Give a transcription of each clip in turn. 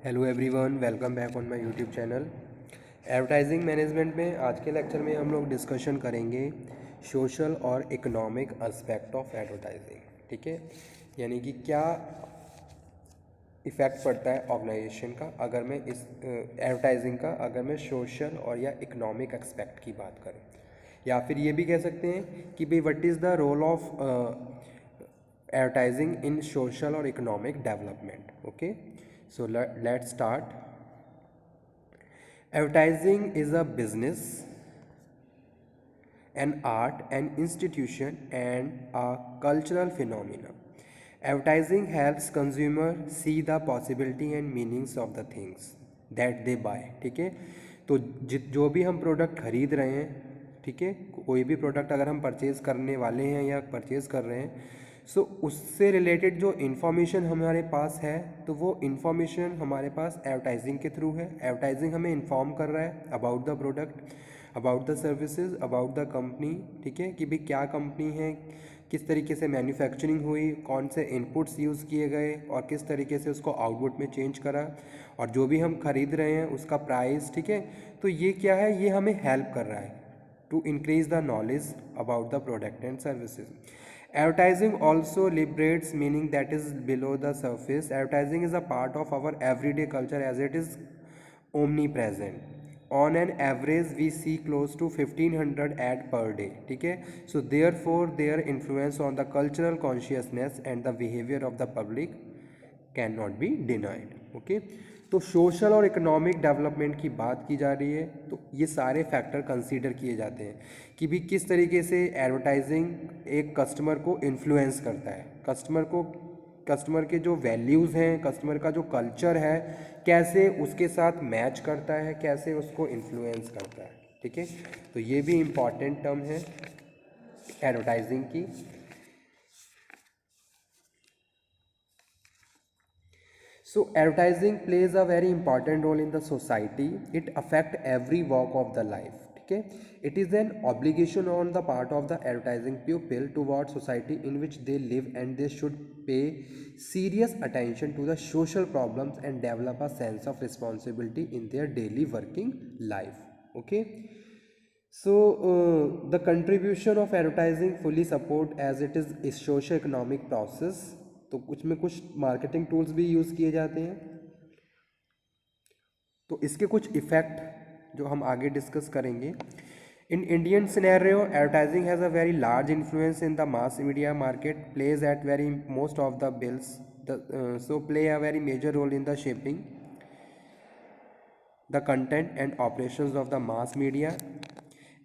Hello everyone, welcome back on my YouTube channel. Advertising management में आज के lecture में हम लोग डिस्कशन करेंगे सोशल और इकोनॉमिक एस्पेक्ट ऑफ एडवर्टाइजिंग। ठीक है, यानी कि क्या इफ़ेक्ट पड़ता है ऑर्गेनाइजेशन का अगर मैं इस एडवर्टाइजिंग का अगर मैं सोशल और या इकोनॉमिक एस्पेक्ट की बात करें, या फिर ये भी कह सकते हैं कि भाई what is the role of advertising in social और economic development. Okay, so let's start. Advertising is a business, an art, an institution, and a cultural phenomenon. Advertising helps consumer see the possibility and meanings of the things that they buy. ठीक है, तो जो भी हम product खरीद रहे हैं, ठीक है, कोई भी प्रोडक्ट अगर हम परचेज़ करने वाले हैं या परचेज़ कर रहे हैं, सो उससे रिलेटेड जो इन्फॉर्मेशन हमारे पास है तो वो इन्फॉर्मेशन हमारे पास एडवर्टाइजिंग के थ्रू है। एडवर्टाइजिंग हमें इन्फॉर्म कर रहा है about the product, about the services, about the company. ठीक है, कि भाई क्या कंपनी है, किस तरीके से मैन्युफैक्चरिंग हुई, कौन से इनपुट्स यूज़ किए गए और किस तरीके से उसको आउटपुट में चेंज करा, और जो भी हम खरीद रहे हैं उसका प्राइस। ठीक है, तो ये क्या है, ये हमें हेल्प कर रहा है to increase the knowledge about the product and services. Advertising also liberates meaning that is below the surface. Advertising is a part of our everyday culture as it is omnipresent. On an average we see close to 1500 ad per day. ठीक है, so therefore their influence on the cultural consciousness and the behavior of the public can not be denied. Okay, तो social और economic development की बात की जा रही है तो ये सारे फैक्टर कंसीडर किए जाते हैं कि भी किस तरीके से एडवर्टाइजिंग एक कस्टमर को इन्फ्लुएंस करता है, कस्टमर के जो वैल्यूज़ हैं, कस्टमर का जो कल्चर है, कैसे उसके साथ मैच करता है, कैसे उसको इन्फ्लुएंस करता है। ठीक है, तो ये भी इम्पॉर्टेंट टर्म है एडवर्टाइजिंग की। So advertising plays a very important role in the society. It affects every walk of the life. ठीक है, it is an obligation on the part of the advertising people toward society in which they live, and they should pay serious attention to the social problems and develop a sense of responsibility in their daily working life. Okay, so the contribution of advertising fully support as it is a socio-economic process. तो कुछ में कुछ marketing tools भी use किए जाते हैं, तो इसके कुछ इफ़ेक्ट जो हम आगे डिस्कस करेंगे। In Indian scenario advertising has a very large influence in the mass media market, plays at very most of the bills, so play a very major role in the shaping the content and operations of the mass media.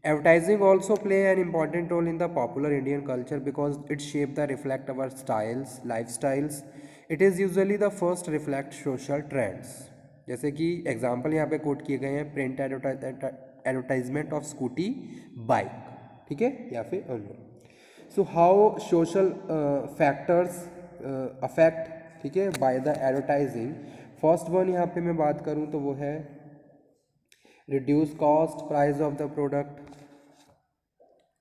Advertising also play an important role in the popular Indian culture because it shape the reflect our styles, lifestyles. It is usually the first reflect social trends. जैसे कि example यहाँ पे coat किए गए हैं, print advertisement of scooty bike, ठीक है, या फिर अन्य। So how social factors affect, ठीक है, by the advertising. First one यहाँ पे मैं बात करूँ तो वो है reduce cost price of the product.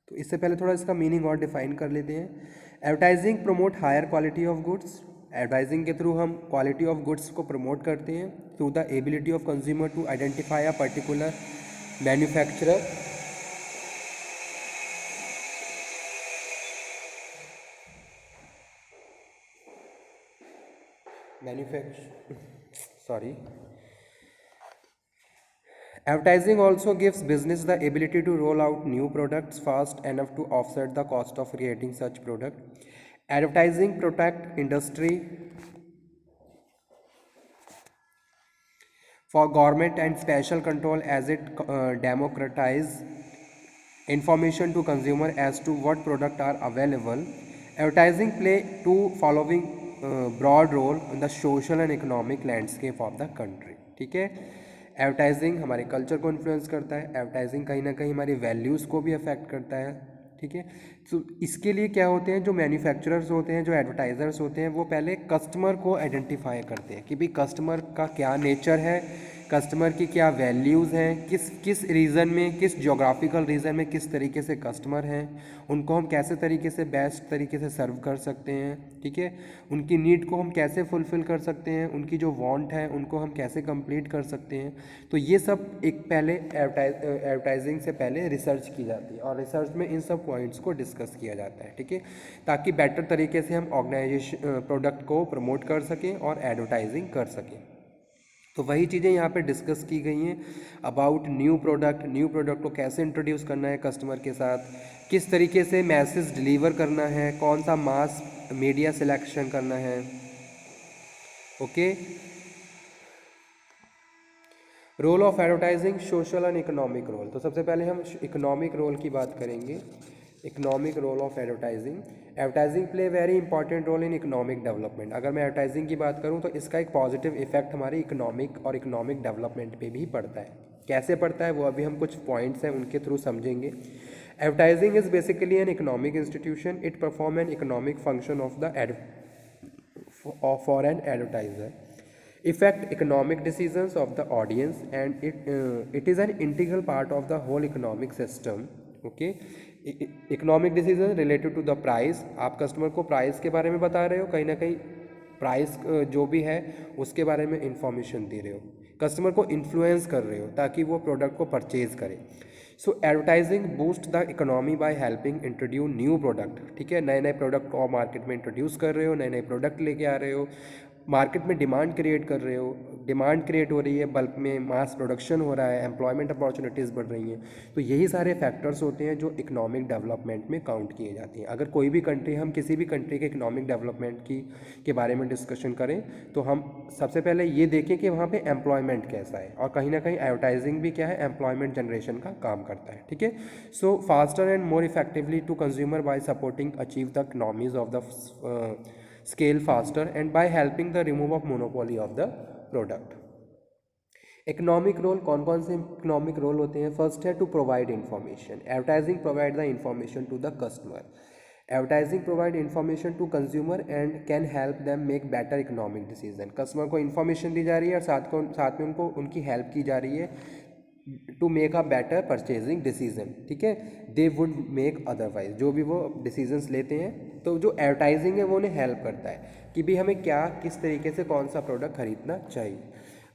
तो इससे पहले थोड़ा इसका मीनिंग और डिफाइन कर लेते हैं। Advertising promote higher quality of goods. Advertising के थ्रू हम क्वालिटी ऑफ गुड्स को प्रमोट करते हैं through the ability of consumer to identify a particular manufacturer, Advertising also gives business the ability to roll out new products fast enough to offset the cost of creating such product. Advertising protect industry for government and special control as it democratize information to consumer as to what product are available. Advertising play two following broad role in the social and economic landscape of the country. ठीक है, advertising हमारे culture को influence करता है, advertising कहीं ना कहीं हमारी वैल्यूज़ को भी अफेक्ट करता है। ठीक है, तो इसके लिए क्या होते हैं, जो मैन्युफैक्चरर्स होते हैं, जो एडवर्टाइज़र्स होते हैं, वो पहले कस्टमर को आइडेंटिफाई करते हैं कि भाई कस्टमर का क्या नेचर है, कस्टमर की क्या वैल्यूज़ हैं, किस किस रीजन में, किस जोग्राफिकल रीजन में किस तरीके से कस्टमर हैं, उनको हम कैसे तरीके से बेस्ट तरीके से सर्व कर सकते हैं, ठीक है। उनकी नीड को हम कैसे फुलफ़िल कर सकते हैं, उनकी जो वांट है उनको हम कैसे कंप्लीट कर सकते हैं। तो ये सब एक पहले एडवर्टाइजिंग से पहले रिसर्च की जाती है और रिसर्च में इन सब पॉइंट्स को डिस्कस किया जाता है, ठीक है, ताकि बेटर तरीके से हम ऑर्गेनाइजेशन प्रोडक्ट को प्रमोट कर सकें और एडवर्टाइजिंग कर सकें। तो वही चीज़ें यहाँ पे डिस्कस की गई हैं अबाउट न्यू प्रोडक्ट को कैसे इंट्रोड्यूस करना है कस्टमर के साथ, किस तरीके से मैसेज डिलीवर करना है, कौन सा मास मीडिया सिलेक्शन करना है। Okay. Role of advertising, social and economic role. तो सबसे पहले हम इकोनॉमिक रोल की बात करेंगे। Economic role of advertising. Advertising play very important role in economic development. अगर मैं एडवर्टाइजिंग की बात करूं तो इसका एक पॉजिटिव इफेक्ट हमारी इकोनॉमिक और इकोनॉमिक डेवलपमेंट पे भी पड़ता है। कैसे पड़ता है वो अभी हम कुछ पॉइंट्स हैं उनके थ्रू समझेंगे। Advertising is basically an economic institution, it perform an economic function of the for an advertiser, affect economic decisions of the audience, and it is an integral part of the whole economic system. Okay. Economic decision related to the price, आप customer को price के बारे में बता रहे हो, कहीं ना कहीं प्राइस जो भी है उसके बारे में इंफॉर्मेशन दे रहे हो, कस्टमर को इन्फ्लुएंस कर रहे हो ताकि वो प्रोडक्ट को परचेज करे। So advertising boost the economy by helping introduce new product, ठीक है, नए नए प्रोडक्ट को मार्केट में इंट्रोड्यूस कर रहे हो, नए नए प्रोडक्ट लेके आ रहे हो, मार्केट में डिमांड क्रिएट कर रहे हो, डिमांड क्रिएट हो रही है, बल्क में मास प्रोडक्शन हो रहा है, एम्प्लॉयमेंट अपॉर्चुनिटीज़ बढ़ रही हैं। तो यही सारे फैक्टर्स होते हैं जो इकोनॉमिक डेवलपमेंट में काउंट किए जाते हैं। अगर कोई भी कंट्री, हम किसी भी कंट्री के इकोनॉमिक डेवलपमेंट के बारे में डिस्कशन करें तो हम सबसे पहले ये देखें कि वहाँ पे एम्प्लॉयमेंट कैसा है, और कहीं ना कहीं एडवर्टाइजिंग भी क्या है, एम्प्लॉयमेंट जनरेशन का काम करता है, ठीक है। So faster and more effectively to consumer by supporting achieve the economies of the scale faster and by helping the remove of monopoly of the product. Economic role, कौन कौन से इकोनॉमिक रोल होते हैं? फर्स्ट है to provide information. Advertising provide the information to the customer. Advertising provide information to consumer and can help them make better economic decision. Customer को information दी जा रही है और साथ में उनको उनकी हेल्प की जा रही है to make a better purchasing decision, ठीक है, दे वुड मेक अदरवाइज। जो भी वो डिसीजंस लेते हैं, तो जो एडवर्टाइजिंग है वो उन्हें हेल्प करता है कि भी हमें क्या, किस तरीके से कौन सा प्रोडक्ट खरीदना चाहिए,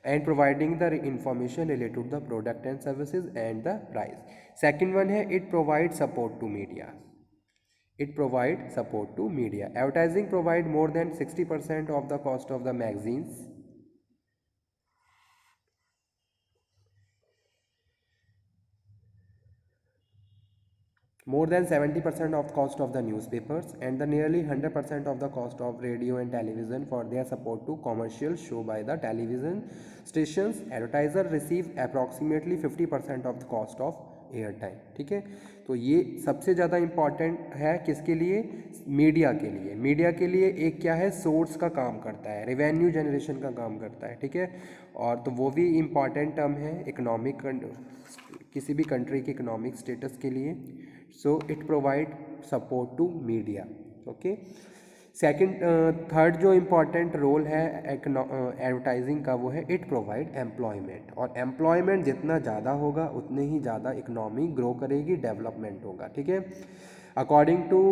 and providing the information related to the product and services and the price. Second one है it provide support to media. It provide support to media. Advertising provide more than 60% of the cost of the magazines. More than 70% of the cost of the newspapers and the nearly 100% of the cost of radio and television for their support to commercial show by the television stations. Advertiser receive approximately 50% of the cost of air time, ठीक है। तो ये सबसे ज़्यादा important है किसके लिए? Media के लिए। मीडिया के लिए एक क्या है, सोर्स का काम करता है, रेवेन्यू जनरेशन का काम करता है, ठीक है। और तो वो भी इम्पॉर्टेंट टर्म है इकोनॉमिक, किसी भी कंट्री के इकोनॉमिक स्टेटस के लिए। So it provide support to media. Okay. Second, third जो इम्पॉर्टेंट रोल है एडवर्टाइजिंग का वो है इट प्रोवाइड एम्प्लॉयमेंट। और एम्प्लॉयमेंट जितना ज़्यादा होगा उतने ही ज़्यादा इकोनॉमी ग्रो करेगी, डेवलपमेंट होगा, ठीक है। अकॉर्डिंग टू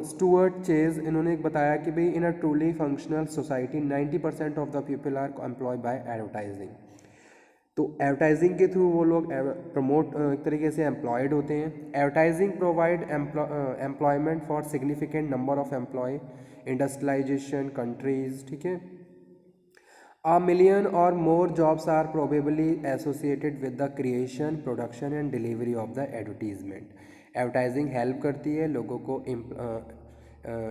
स्टुअर्ट चेज, इन्होंने एक बताया कि भाई in a truly functional society 90% of the people are employed by advertising. तो एडवर्टाइजिंग के थ्रू वो लोग प्रमोट एक तरीके से एम्प्लॉयड होते हैं। Advertising provide employment for significant number of employ, industrialisation countries, ठीक है। A million or more jobs are probably associated with the creation, production and delivery of the advertisement. Advertising help करती है लोगों को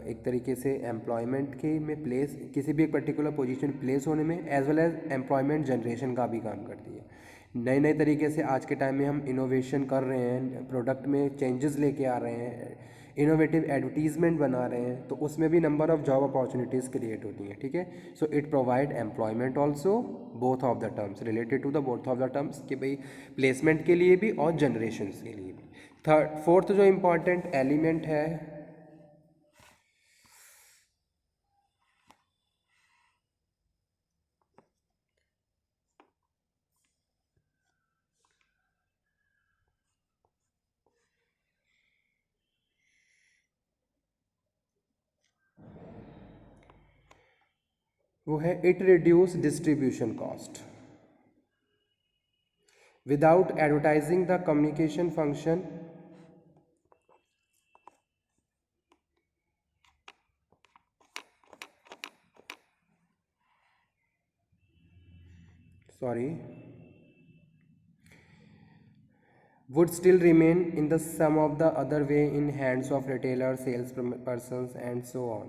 एक तरीके से एम्प्लॉयमेंट के में प्लेस, किसी भी एक पर्टिकुलर पोजीशन प्लेस होने में, as well as employment generation का भी काम करती है। नए नए तरीके से आज के टाइम में हम इनोवेशन कर रहे हैं, प्रोडक्ट में चेंजेस लेके आ रहे हैं, इनोवेटिव एडवर्टीजमेंट बना रहे हैं, तो उसमें भी number of job opportunities create होती हैं, ठीक है। So it provide employment also, both of the terms related to the both of the terms, कि भाई प्लेसमेंट के लिए भी और जनरेशन के लिए भी। फोर्थ जो इम्पॉर्टेंट एलिमेंट है, वो है it reduce distribution cost. Without advertising the communication function would still remain in the some of the other way in hands of retailers, sales persons and so on.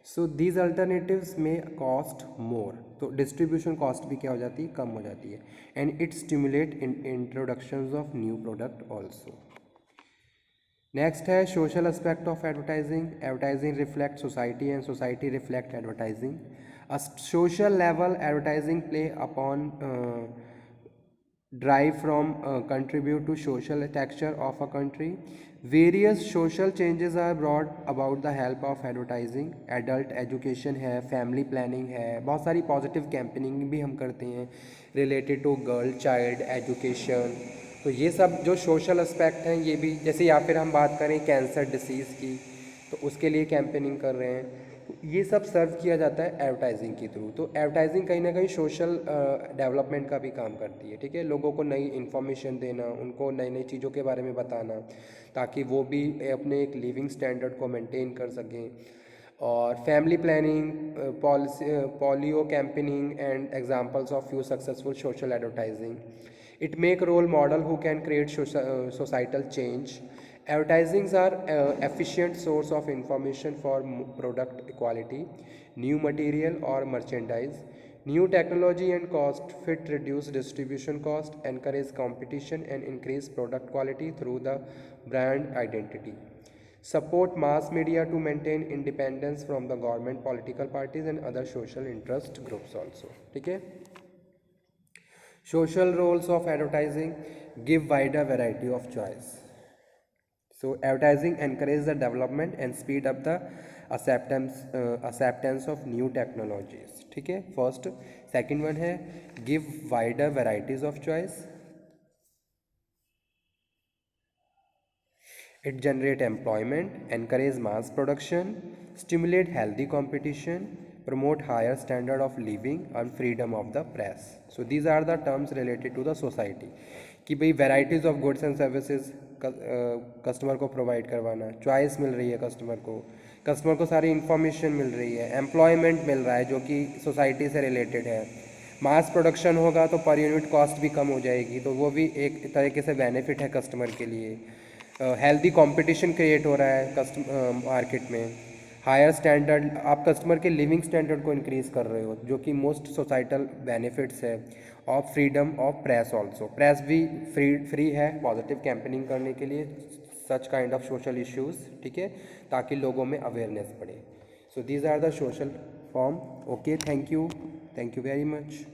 So these alternatives may cost more, तो distribution cost भी क्या हो जाती है, कम हो जाती है, and it stimulate introductions of new product also. Next है social aspect of advertising. Advertising reflect society and society reflect advertising. A social level advertising play upon drive from contribute to social texture of a country. Various social changes are brought about the help of advertising. Adult education है, family planning है, बहुत सारी positive campaigning भी हम करते हैं related to girl child education. तो ये सब जो सोशल एस्पेक्ट हैं ये भी, जैसे या फिर हम बात करें कैंसर डिसीज़ की, तो उसके लिए कैंपेनिंग कर रहे हैं। ये सब सर्व किया जाता है एडवर्टाइजिंग के थ्रू। तो एडवर्टाइजिंग कहीं ना कहीं सोशल डेवलपमेंट का भी काम करती है, ठीक है। लोगों को नई इन्फॉर्मेशन देना, उनको नई नई चीज़ों के बारे में बताना, ताकि वो भी अपने एक लिविंग स्टैंडर्ड को मेंटेन कर सकें। और family planning, polio campaigning and examples of few successful social advertising. It make role model who can create societal change. Advertisings are efficient source of information for product quality, new material or merchandise. New technology and cost fit reduce distribution cost, encourage competition and increase product quality through the brand identity. Support mass media to maintain independence from the government, political parties and other social interest groups also. ठीक है। Social roles of advertising: give wider variety of choice. So advertising encourages the development and speed up the acceptance of new technologies, ठीक है। First. Second one है give wider varieties of choice. It generate employment, encourage mass production, stimulate healthy competition, promote higher standard of living and freedom of the press. So these are the terms related to the society कि भाई varieties of goods and services customer को provide करवाना, choice मिल रही है customer को सारी information मिल रही है, एम्प्लॉयमेंट मिल रहा है जो कि सोसाइटी से रिलेटेड है, मास प्रोडक्शन होगा तो पर यूनिट कॉस्ट भी कम हो जाएगी, तो वो भी एक तरीके से बेनिफिट है कस्टमर के लिए। हेल्दी कंपटीशन क्रिएट हो रहा है मार्केट में। हायर स्टैंडर्ड, आप कस्टमर के लिविंग स्टैंडर्ड को इंक्रीज़ कर रहे हो, जो कि मोस्ट सोसाइटल बेनिफिट्स है। Of freedom of press also, press भी फ्री है पॉजिटिव कैंपेनिंग करने के लिए such kind of social issues, ठीक है, ताकि लोगों में अवेयरनेस बढ़े। So these are the social form. Okay, thank you very much.